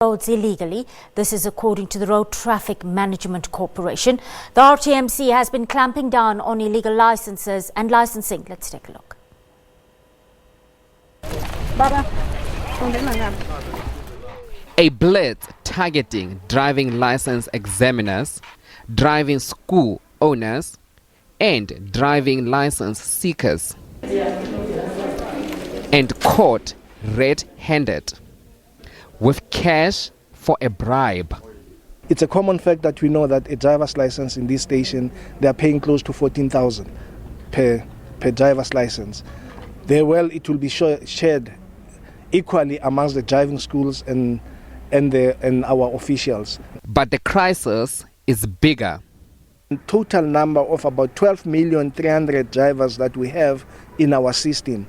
roads illegally. This is according to the Road Traffic Management Corporation. The RTMC has been clamping down on illegal licenses and licensing. Let's take a look. A blitz targeting driving license examiners, driving school owners, and driving license seekers, and caught red-handed with cash for a bribe. It's a common fact that we know that a driver's license in this station, they are paying close to 14,000 per driver's license. It will be shared equally amongst the driving schools and our officials. But the crisis is bigger. Total number of about 12,300,000 drivers that we have in our system.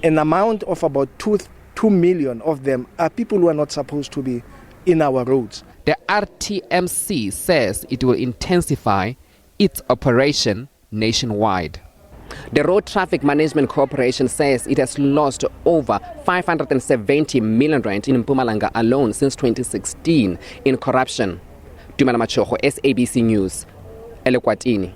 An amount of about 2 million of them are people who are not supposed to be in our roads. The RTMC says it will intensify its operation nationwide. The Road Traffic Management Corporation says it has lost over 570 million rand in Mpumalanga alone since 2016 in corruption. Dumela Machogo, SABC News, Elekwatini.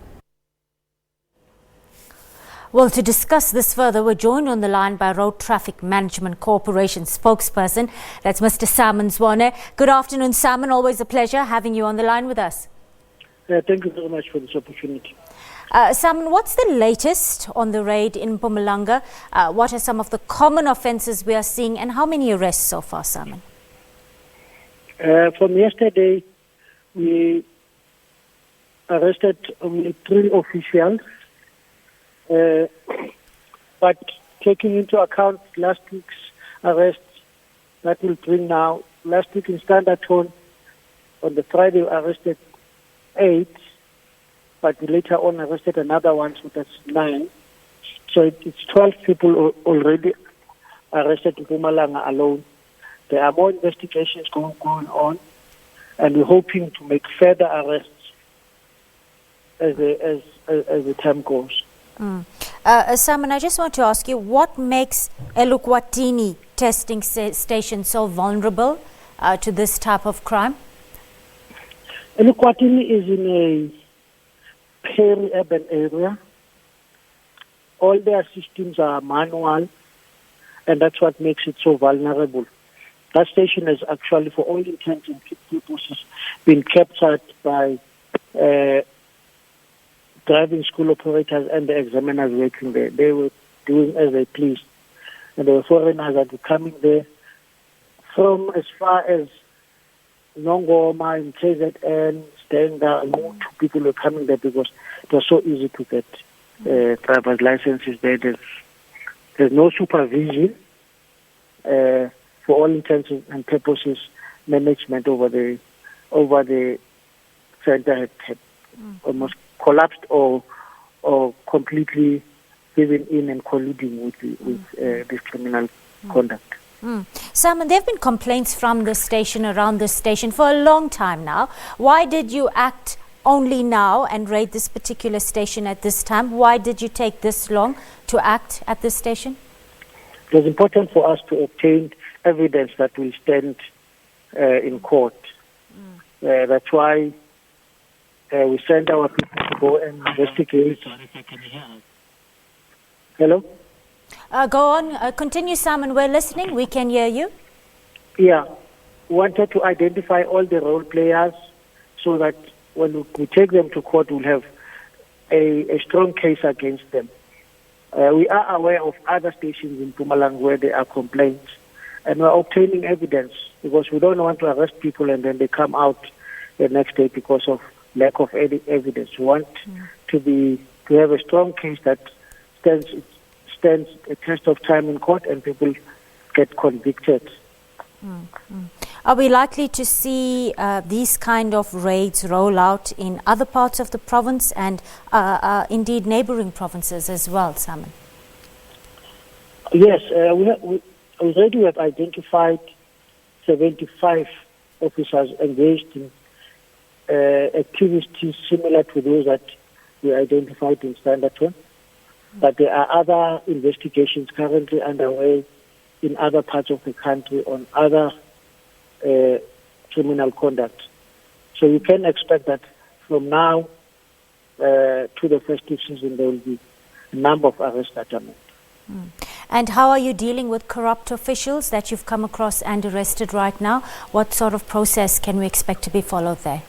Well, to discuss this further, we're joined on the line by Road Traffic Management Corporation spokesperson. That's Mr. Simon Zwane. Good afternoon, Simon. Always a pleasure having you on the line with us. Thank you very much for this opportunity. Simon, what's the latest on the raid in Mpumalanga? What are some of the common offences we are seeing, and how many arrests so far, Simon? From yesterday, we arrested only 3 officials. But taking into account last week's arrest, that will bring now, last week in Standard Tone, on the Friday we arrested 8, but we later on arrested another one, so that's 9. So it's 12 people already arrested in Mpumalanga alone. There are more investigations going on, and we're hoping to make further arrests as the time goes. Simon, I just want to ask you, what makes Elukwatini testing station so vulnerable to this type of crime? Elukwatini is in a peri-urban area. All their systems are manual, and that's what makes it so vulnerable. That station has actually, for all intents and purposes, been captured by driving school operators and the examiners working there. They were doing as they pleased. And there were foreigners that were coming there from as far as Nongoma and KZN, staying there, and more people were coming there because it was so easy to get driver's licenses there. There's no supervision. For all intents and purposes, management over the center had almost collapsed or completely given in and colluding with this criminal conduct. Simon, there have been complaints from the station, around the station, for a long time now. Why did you act only now and raid this particular station at this time? Why did you take this long to act at this station? It was important for us to obtain evidence that will stand in court. That's why we sent our people to go and investigate. Hello? Go on. Continue, Simon. We're listening. We can hear you. Yeah. We wanted to identify all the role players so that when we take them to court, we'll have a strong case against them. We are aware of other stations in Mpumalanga where there are complaints, and we're obtaining evidence because we don't want to arrest people and then they come out the next day because of lack of evidence. We want to have a strong case that stands a test of time in court and people get convicted. Are we likely to see these kind of raids roll out in other parts of the province and indeed neighboring provinces as well, Simon? Yes, we already have identified 75 officers engaged in activities similar to those that we identified in Standard Tone. But there are other investigations currently underway in other parts of the country on other criminal conduct. So you can expect that from now to the festive season, there will be a number of arrests that are made. And how are you dealing with corrupt officials that you've come across and arrested right now? What sort of process can we expect to be followed there?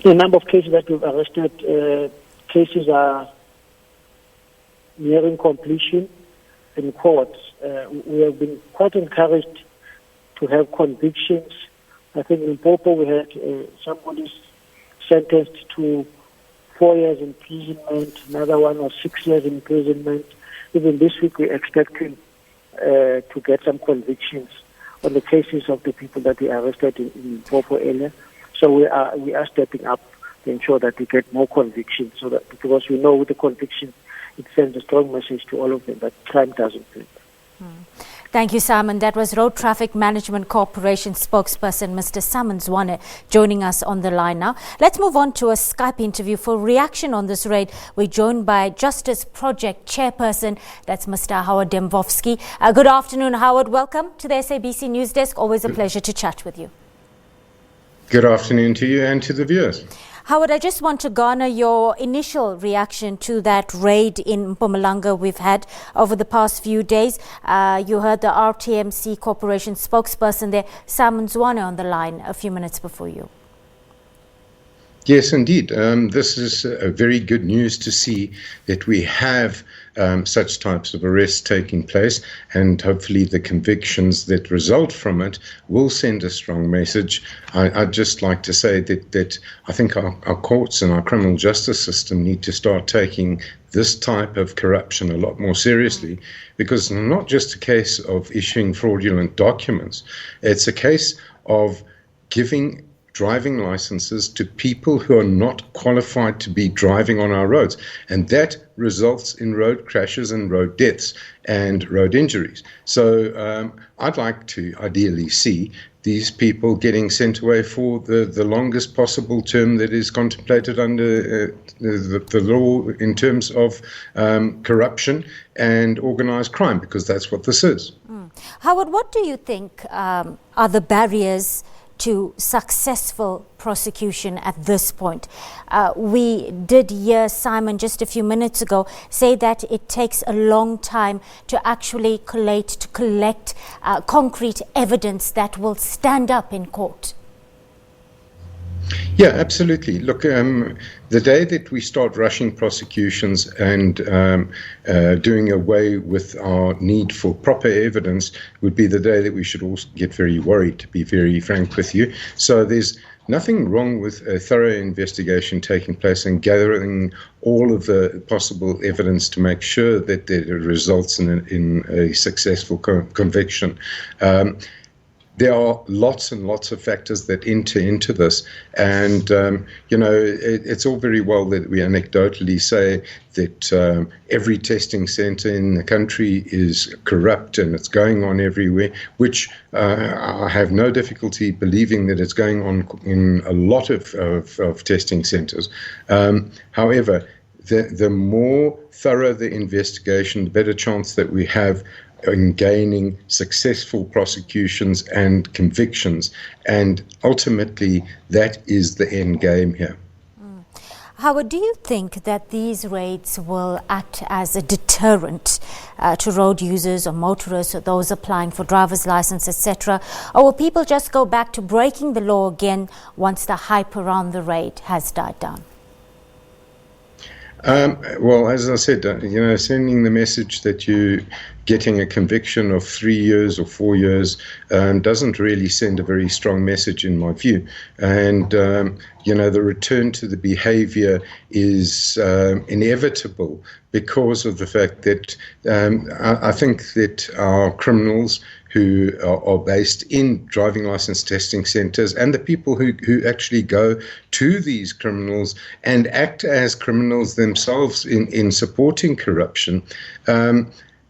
The number of cases that we've arrested, cases are nearing completion in courts. We have been quite encouraged to have convictions. I think in Popo we had somebody sentenced to 4 years imprisonment, another one was 6 years imprisonment. Even this week we're expecting to get some convictions on the cases of the people that we arrested in Popo area. So we are stepping up to ensure that we get more convictions, so that, because we know with the conviction it sends a strong message to all of them that crime doesn't pay. Thank you, Simon. That was Road Traffic Management Corporation spokesperson, Mr. Simon Zwane, joining us on the line now. Let's move on to a Skype interview. For reaction on this raid, we're joined by Justice Project Chairperson, that's Mr. Howard Dembowski. Good afternoon, Howard. Welcome to the SABC News Desk. Always a pleasure to chat with you. Good afternoon to you and to the viewers. Howard, I just want to garner your initial reaction to that raid in Mpumalanga we've had over the past few days. You heard the RTMC Corporation spokesperson there, Simon Zwane, on the line a few minutes before you. Yes, indeed. This is very good news to see that we have such types of arrests taking place, and hopefully the convictions that result from it will send a strong message. I'd just like to say that I think our courts and our criminal justice system need to start taking this type of corruption a lot more seriously, because it's not just a case of issuing fraudulent documents. It's a case of giving driving licenses to people who are not qualified to be driving on our roads. And that results in road crashes and road deaths and road injuries. So I'd like to ideally see these people getting sent away for the longest possible term that is contemplated under the law in terms of corruption and organized crime, because that's what this is. Howard, what do you think are the barriers to successful prosecution at this point? We did hear Simon just a few minutes ago say that it takes a long time to actually collect concrete evidence that will stand up in court. Yeah, absolutely. Look, the day that we start rushing prosecutions and doing away with our need for proper evidence would be the day that we should all get very worried, to be very frank with you. So there's nothing wrong with a thorough investigation taking place and gathering all of the possible evidence to make sure that it results in a successful conviction. There are lots and lots of factors that enter into this. And, it's all very well that we anecdotally say that every testing center in the country is corrupt and it's going on everywhere, which I have no difficulty believing that it's going on in a lot of testing centers. However, the more thorough the investigation, the better chance that we have in gaining successful prosecutions and convictions, and ultimately that is the end game here. Howard, do you think that these raids will act as a deterrent to road users or motorists or those applying for driver's license, etc., or will people just go back to breaking the law again once the hype around the raid has died down? Well, as I said, sending the message that you're getting a conviction of 3 years or 4 years doesn't really send a very strong message in my view. And, the return to the behavior is inevitable because of the fact that I think that our criminals who are based in driving license testing centers and the people who actually go to these criminals and act as criminals themselves in supporting corruption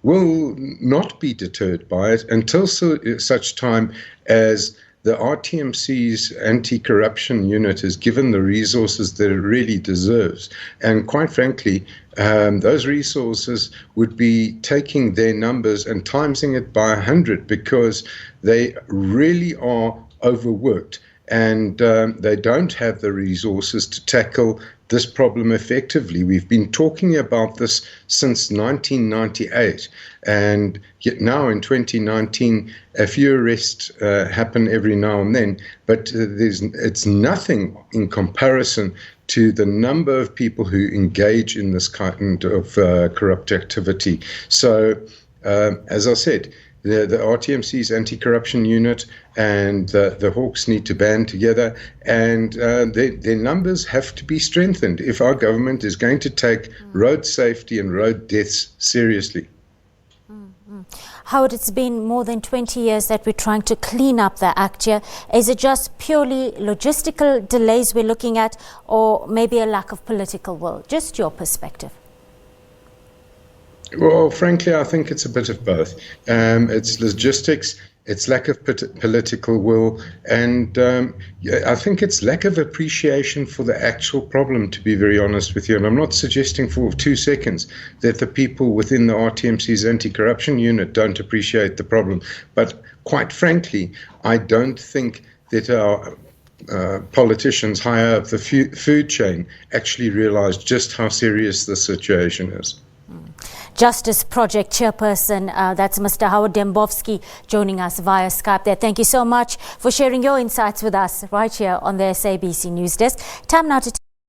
will not be deterred by it until such time as the RTMC's anti-corruption unit is given the resources that it really deserves. And quite frankly, those resources would be taking their numbers and timesing it by 100 because they really are overworked and they don't have the resources to tackle this problem effectively. We've been talking about this since 1998, and yet now in 2019, a few arrests happen every now and then, but it's nothing in comparison to the number of people who engage in this kind of corrupt activity. So, as I said, the RTMC's anti-corruption unit and the Hawks need to band together, and their numbers have to be strengthened if our government is going to take road safety and road deaths seriously. Howard, it's been more than 20 years that we're trying to clean up the act here. Is it just purely logistical delays we're looking at, or maybe a lack of political will? Just your perspective. Well, frankly, I think it's a bit of both. It's logistics, it's lack of political will, and I think it's lack of appreciation for the actual problem, to be very honest with you. And I'm not suggesting for 2 seconds that the people within the RTMC's anti-corruption unit don't appreciate the problem. But quite frankly, I don't think that our politicians higher up the food chain actually realize just how serious the situation is. Justice Project Chairperson, that's Mr. Howard Dembowski, joining us via Skype there. Thank you so much for sharing your insights with us right here on the SABC News Desk. Time now to